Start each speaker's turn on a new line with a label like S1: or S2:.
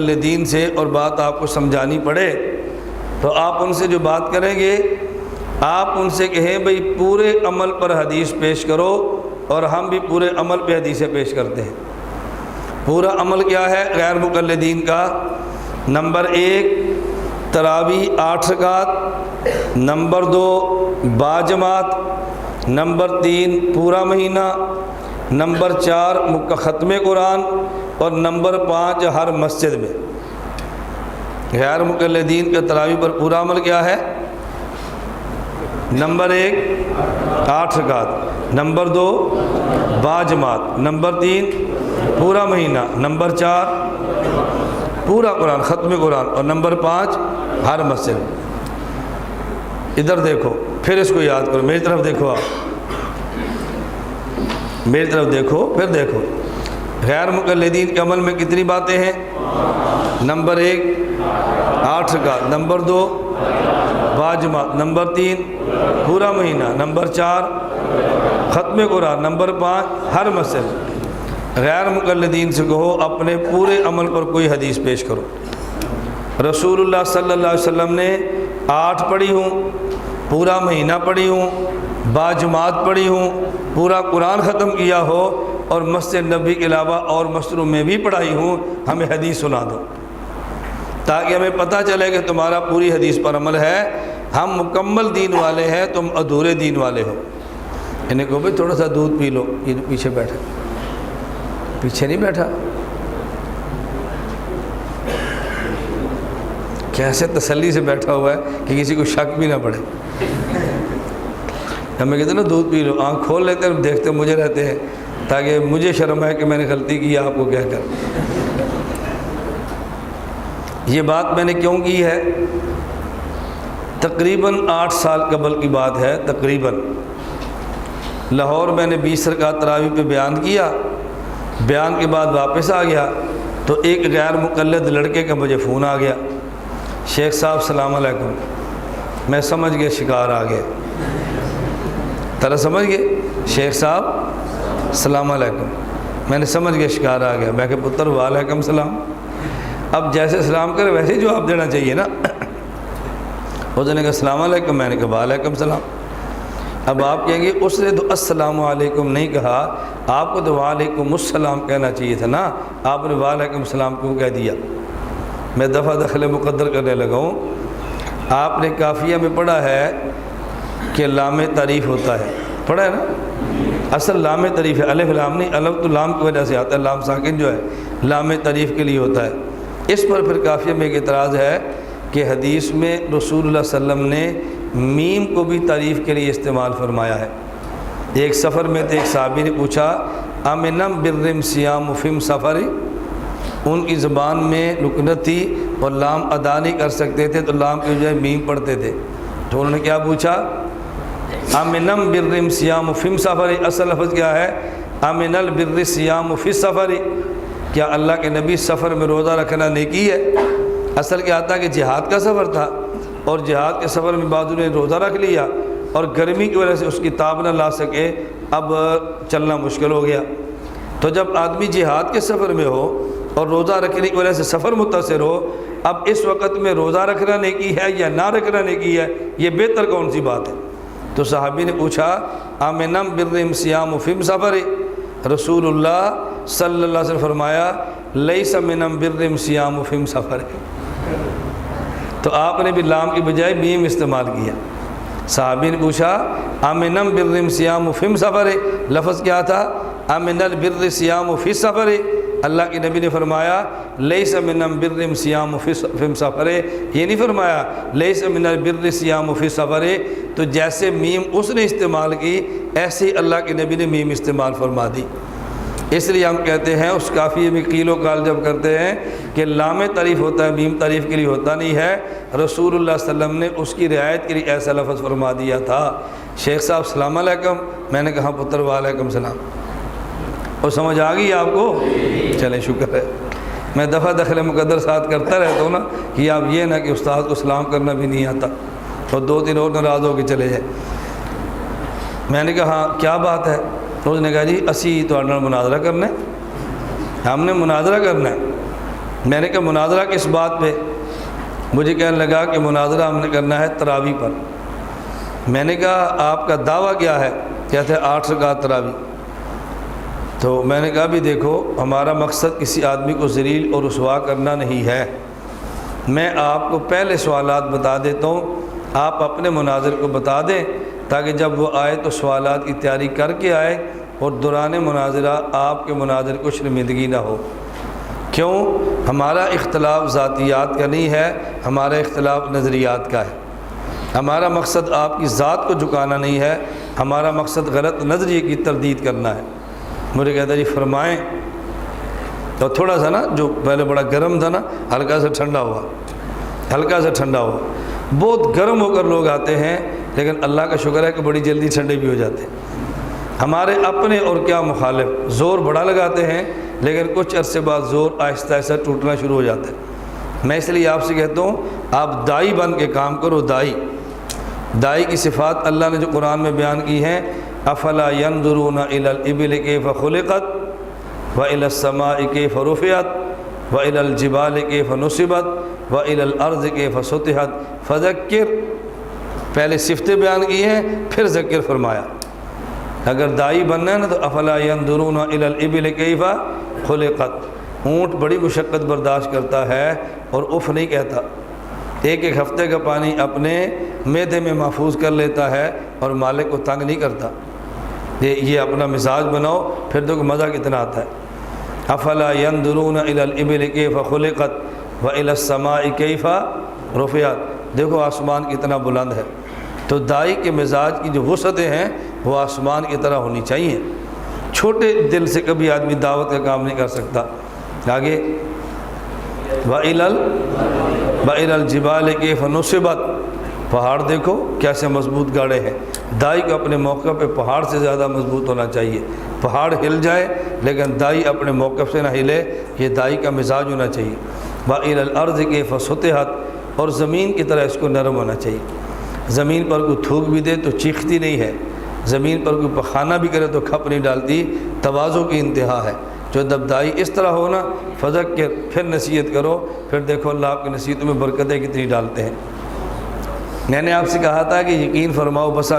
S1: دین سے اور بات آپ کو سمجھانی پڑے تو آپ ان سے جو بات کریں گے آپ ان سے کہیں بھئی پورے عمل پر حدیث پیش کرو، اور ہم بھی پورے عمل پہ حدیثیں پیش کرتے ہیں۔ پورا عمل کیا ہے غیر مقلدین کا؟ نمبر 1 تراویح 8 رکعت، نمبر 2 باجماعت، نمبر 3 پورا مہینہ، نمبر 4 ختم قرآن، اور نمبر 5 ہر مسجد میں۔ غیر مقلدین کا تراویح پر پورا عمل کیا ہے؟ نمبر 1 8 رکعت، نمبر 2 باجماعت، نمبر 3 پورا مہینہ، نمبر 4 پورا قرآن ختم قرآن، اور نمبر 5 ہر مسجد۔ ادھر دیکھو، پھر اس کو یاد کرو، میری طرف دیکھو، آپ میری طرف دیکھو، پھر دیکھو غیر مقلدین کے عمل میں کتنی باتیں ہیں؟ نمبر 1 8 رکعت، نمبر 2 باجماعت، نمبر 3 پورا مہینہ، نمبر 4 ختم قرآن، نمبر 5 ہر مسجد۔ غیر مقلدین سے کہو اپنے پورے عمل پر کوئی حدیث پیش کرو۔ رسول اللہ صلی اللہ علیہ وسلم نے 8 پڑھی ہوں، پورا مہینہ پڑھی ہوں، باجماعت پڑھی ہوں، پورا قرآن ختم کیا ہو، اور مسجد نبی کے علاوہ اور مسجدوں میں بھی پڑھائی ہوں، ہمیں حدیث سنا دو تاکہ ہمیں پتہ چلے کہ تمہارا پوری حدیث پر عمل ہے۔ ہم مکمل دین والے ہیں، تم ادھورے دین والے ہو۔ انہیں کہو بھائی تھوڑا سا دودھ پی لو، یہ پیچھے بیٹھا، پیچھے نہیں بیٹھا، کیسے تسلی سے بیٹھا ہوا ہے کہ کسی کو شک بھی نہ پڑے۔ ہمیں کہتے ہیں نا دودھ پی لو، آنکھ کھول لیتے ہیں، دیکھتے مجھے رہتے ہیں تاکہ مجھے شرم ہے کہ میں نے غلطی کی آپ کو کہہ کر۔ یہ بات میں نے کیوں کی ہے؟ تقریباً 8 سال قبل کی بات ہے، تقریباً لاہور میں نے 20 رکعت تراویح پہ بیان کیا، بیان کے بعد واپس آ گیا تو ایک غیر مقلد لڑکے کا مجھے فون آ گیا، شیخ صاحب السلام علیکم۔ میں سمجھ گیا شکار آ گئے، طرح سمجھ گئے شیخ صاحب السلام علیکم، میں نے سمجھ گیا شکار آ گیا۔ میں کہ پتر وعلیکم السلام، اب جیسے سلام کرے ویسے ہی جواب دینا چاہیے نا۔ اس نے کہا السلام علیکم، میں نے کہا وعلیکم السلام۔ اب آپ کہیں گے اس نے تو السلام علیکم نہیں کہا، آپ کو تو وعلیکم السلام کہنا چاہیے تھا نا، آپ نے وعلیکم السلام کیوں کہہ دیا؟ میں دفعہ دخل مقدر کرنے لگا ہوں۔ آپ نے کافیہ میں پڑھا ہے کہ لام تعریف ہوتا ہے، پڑھا ہے نا؟ اصل لام تعریف ہے، الف لام نہیں، الف تو لام کی وجہ سے آتا ہے، لام ساکن جو ہے لام تعریف کے لیے ہوتا ہے۔ اس پر پھر کافیہ میں ایک اعتراض ہے کہ حدیث میں رسول اللہ صلی اللہ علیہ وسلم نے میم کو بھی تعریف کے لیے استعمال فرمایا ہے۔ ایک سفر میں تھے، ایک صحابی نے پوچھا امنم برم سیام فم سفری، ان کی زبان میں لکنت تھی اور لام ادا نہیں کر سکتے تھے تو لام کی بجائے میم پڑھتے تھے، تو انہوں نے کیا پوچھا؟ امنم برم سیام فم سفری، اصل لفظ کیا ہے؟ امن البر سیام فی سفری، کیا اللہ کے نبی سفر میں روزہ رکھنا نیکی ہے؟ اصل کیا آتا کہ جہاد کا سفر تھا اور جہاد کے سفر میں بعضوں نے روزہ رکھ لیا اور گرمی کی وجہ سے اس کی تاب نہ لا سکے، اب چلنا مشکل ہو گیا۔ تو جب آدمی جہاد کے سفر میں ہو اور روزہ رکھنے کی وجہ سے سفر متاثر ہو، اب اس وقت میں روزہ رکھنا نیکی ہے یا نہ رکھنا نیکی ہے، یہ بہتر کون سی بات ہے؟ تو صحابی نے پوچھا آمنم برم سیام فم سفر، رسول اللہ صلی اللہ علیہ وسلم فرمایا لیس منم برم سیام فم سفر، تو آپ نے بھی لام کی بجائے میم استعمال کیا۔ صحابی نے پوچھا آمنم برم سیام فم سفر، لفظ کیا تھا؟ آمن البر سیام فی سفر، اللہ کے نبی نے فرمایا لیس منم برم سیام فم سفر، یہ نہیں فرمایا لیس من البر سیام فی سفر۔ تو جیسے میم اس نے استعمال کی ایسے ہی اللہ کے نبی نے میم استعمال فرما دی۔ اس لیے ہم کہتے ہیں اس کافیے میں قیل و قال جب کرتے ہیں کہ لام تعریف ہوتا ہے، میم تعریف کے لیے ہوتا نہیں ہے۔ رسول اللہ صلی اللہ علیہ وسلم نے اس کی رعایت کے لیے ایسا لفظ فرما دیا تھا۔ شیخ صاحب السلام علیکم، میں نے کہا پتر وعلیکم السلام، اور سمجھ آ گئی آپ کو؟ چلیں شکر ہے۔ میں دفعہ دخل مقدر ساتھ کرتا رہتا ہوں نا کہ آپ یہ نہ کہ استاد کو سلام کرنا بھی نہیں آتا اور 2-3 اور ناراض ہو کے چلے جائیں۔ میں نے کہا ہاں کیا بات ہے؟ تو اس نے کہا جی اسی تو مناظرہ کرنا ہے، ہم نے مناظرہ کرنا ہے۔ میں نے کہا مناظرہ کس بات پہ؟ مجھے کہنے لگا کہ مناظرہ ہم نے کرنا ہے تراویح پر۔ میں نے کہا آپ کا دعویٰ کیا ہے؟ کہتے ہیں 8 رکعت تراویح۔ تو میں نے کہا بھی دیکھو ہمارا مقصد کسی آدمی کو ذلیل اور رسوا کرنا نہیں ہے، میں آپ کو پہلے سوالات بتا دیتا ہوں، آپ اپنے مناظر کو بتا دیں تاکہ جب وہ آئے تو سوالات کی تیاری کر کے آئے اور دوران مناظرہ آپ کے مناظر کو شرمندگی نہ ہو۔ کیوں؟ ہمارا اختلاف ذاتیات کا نہیں ہے، ہمارا اختلاف نظریات کا ہے۔ ہمارا مقصد آپ کی ذات کو جھکانا نہیں ہے، ہمارا مقصد غلط نظریے کی تردید کرنا ہے۔ مجھے کہتا جی فرمائیں، تو تھوڑا سا نا جو پہلے بڑا گرم تھا نا ہلکا سا ٹھنڈا ہوا، ہلکا سا ٹھنڈا ہوا۔ بہت گرم ہو کر لوگ آتے ہیں لیکن اللہ کا شکر ہے کہ بڑی جلدی ٹھنڈے بھی ہو جاتے ہیں۔ ہمارے اپنے اور کیا مخالف زور بڑا لگاتے ہیں لیکن کچھ عرصے بعد زور آہستہ آہستہ ٹوٹنا شروع ہو جاتا ہے۔ میں اس لیے آپ سے کہتا ہوں آپ دائی بن کے کام کرو۔ دائی کی صفات اللہ نے جو قرآن میں بیان کی ہیں، افلا ينظرون الى الابل كيف خلقت والى السماء كيف رفعت والى الجبال كيف نصبت والى الارض كيف سطحت فذکر، پہلے صفتیں بیان کی ہیں پھر ذکر فرمایا۔ اگر دائی بننا ہے نا تو افلا ينظرون الى الابل كيف خلقت، اونٹ بڑی مشقت برداشت کرتا ہے اور اف نہیں کہتا، ایک ہفتے کا پانی اپنے معدے میں محفوظ کر لیتا ہے اور مالک کو تنگ نہیں کرتا۔ یہ اپنا مزاج بناؤ پھر دیکھو مزہ کتنا آتا ہے۔ افلا ينظرون الى الابل كيف خلقت والى السماء كيف رفعت، دیکھو آسمان کتنا بلند ہے۔ تو دائی کے مزاج کی جو وسعتیں ہیں وہ آسمان کی طرح ہونی چاہیے۔ چھوٹے دل سے کبھی آدمی دعوت کا کام نہیں کر سکتا۔ آگے وَإِلَى الْجِبَالِ كَيْفَ نُصِبَتْ، پہاڑ دیکھو کیسے مضبوط گاڑے ہیں۔ دائی کو اپنے موقع پہ پہاڑ سے زیادہ مضبوط ہونا چاہیے۔ پہاڑ ہل جائے لیکن دائی اپنے موقف سے نہ ہلے، یہ دائی کا مزاج ہونا چاہیے۔ وَإِلَى الْأَرْضِ كَيْفَ سُطِحَتْ، اور زمین کی طرح اس کو نرم ہونا چاہیے۔ زمین پر کوئی تھوک بھی دے تو چیختی نہیں ہے، زمین پر کوئی پخانہ بھی کرے تو کھپ نہیں ڈالتی، تواضع کی انتہا ہے۔ جو دبدائی اس طرح ہو نا فذکر، پھر نصیحت کرو، پھر دیکھو اللہ آپ کی نصیحتوں میں برکتیں کتنی ڈالتے ہیں۔ میں نے آپ سے کہا تھا کہ یقین فرماؤ بسا